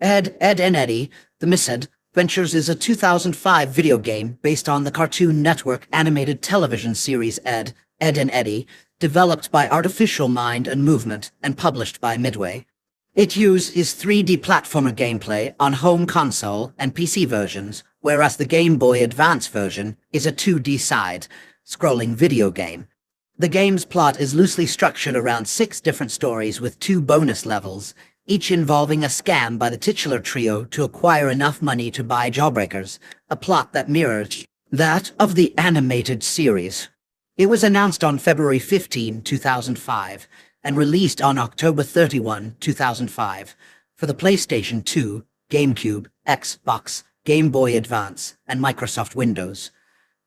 Ed and Eddy, The Misadventures is a 2005 video game based on the Cartoon Network animated television series Ed and Eddy, developed by Artificial Mind and Movement and published by Midway. It uses 3D platformer gameplay on home console and PC versions, whereas the Game Boy Advance version is a 2D side-scrolling video game. The game's plot is loosely structured around 6 different stories with 2 bonus levels, each involving a scam by the titular trio to acquire enough money to buy Jawbreakers, a plot that mirrored that of the animated series. It was announced on February 15, 2005, and released on October 31, 2005, for the PlayStation 2, GameCube, Xbox, Game Boy Advance, and Microsoft Windows.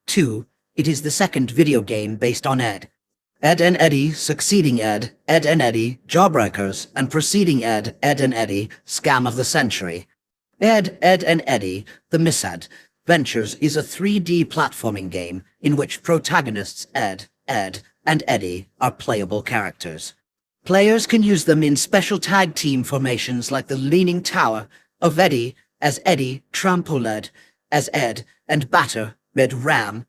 2. It is the second video game based on Ed and Eddy, succeeding Ed and Eddy, Jawbreakers, and preceding Ed and Eddy, Scam of the Century. Ed and Eddy, The Misadventures is a 3D platforming game in which protagonists Ed and Eddy are playable characters. Players can use them in special tag team formations like the Leaning Tower of Eddy as Eddy, Trampolied as Ed, and Batter, Red Ram,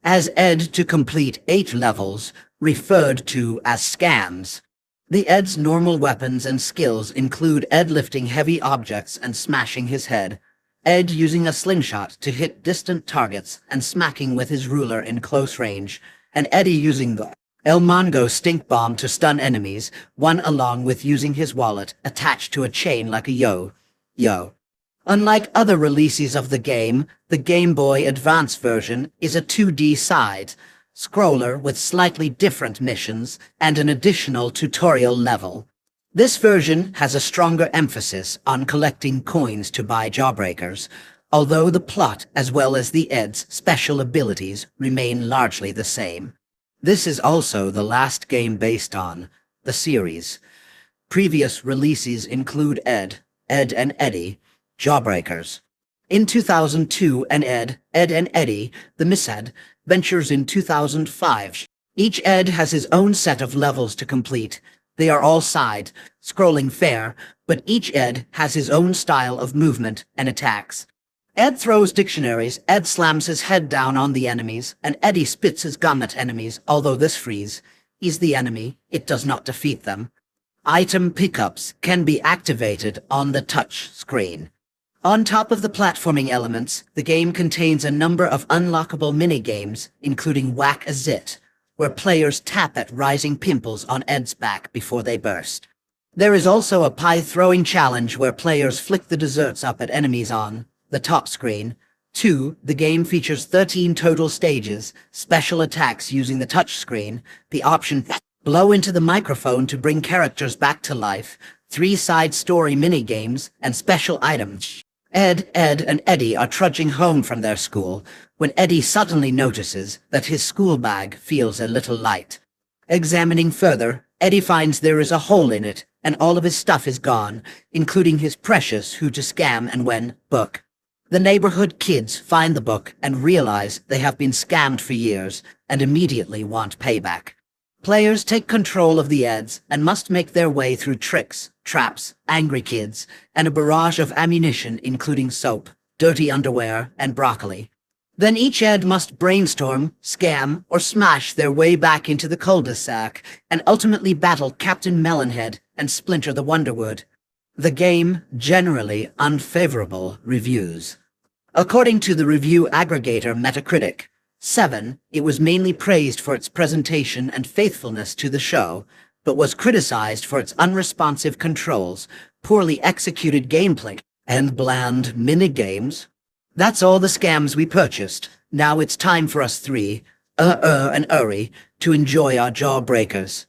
as Ed to complete 8 levels, referred to as scams. The Ed's normal weapons and skills include Ed lifting heavy objects and smashing his head, Ed using a slingshot to hit distant targets and smacking with his ruler in close range, and Eddy using the El Mongo stink bomb to stun enemies, one along with using his wallet attached to a chain like a yo-yo. Unlike other releases of the Game Boy Advance version is a 2D side-scroller with slightly different missions and an additional tutorial level. This version has a stronger emphasis on collecting coins to buy Jawbreakers, although the plot as well as the Ed's special abilities remain largely the same. This is also the last game based on the series. Previous releases include Ed and Eddy, Jawbreakers in 2002 and Ed and Eddy, The Misadventures in 2005. Each Ed has his own set of levels to complete. They are all side-scrolling fare, but each Ed has his own style of movement and attacks. Ed throws dictionaries, Ed slams his head down on the enemies, and Eddy spits his gum at enemies, although this freeze is the enemy, it does not defeat them. Item pickups can be activated on the touch screen. On top of the platforming elements, the game contains a number of unlockable mini-games, including Whack-A-Zit, where players tap at rising pimples on Ed's back before they burst. There is also a pie-throwing challenge where players flick the desserts up at enemies on the top screen. 2. The game features 13 total stages, special attacks using the touch screen, the option blow into the microphone to bring characters back to life, 3 side story mini-games, and special items. Ed and Eddy are trudging home from their school when Eddy suddenly notices that his school bag feels a little light. Examining further, Eddy finds there is a hole in it and all of his stuff is gone, including his precious Who to Scam and When book. The neighborhood kids find the book and realize they have been scammed for years and immediately want payback. Players take control of the Eds and must make their way through tricks, traps, angry kids, and a barrage of ammunition including soap, dirty underwear, and broccoli. Then each Ed must brainstorm, scam, or smash their way back into the cul-de-sac and ultimately battle Captain Melonhead and Splinter the Wonderwood. The game generally unfavorable reviews. According to the review aggregator Metacritic, 7, it was mainly praised for its presentation and faithfulness to the show, but was criticized for its unresponsive controls, poorly executed gameplay, and bland mini-games. That's all the scams we purchased. Now it's time for us 3, Urr N Urry, to enjoy our Jawbreakers.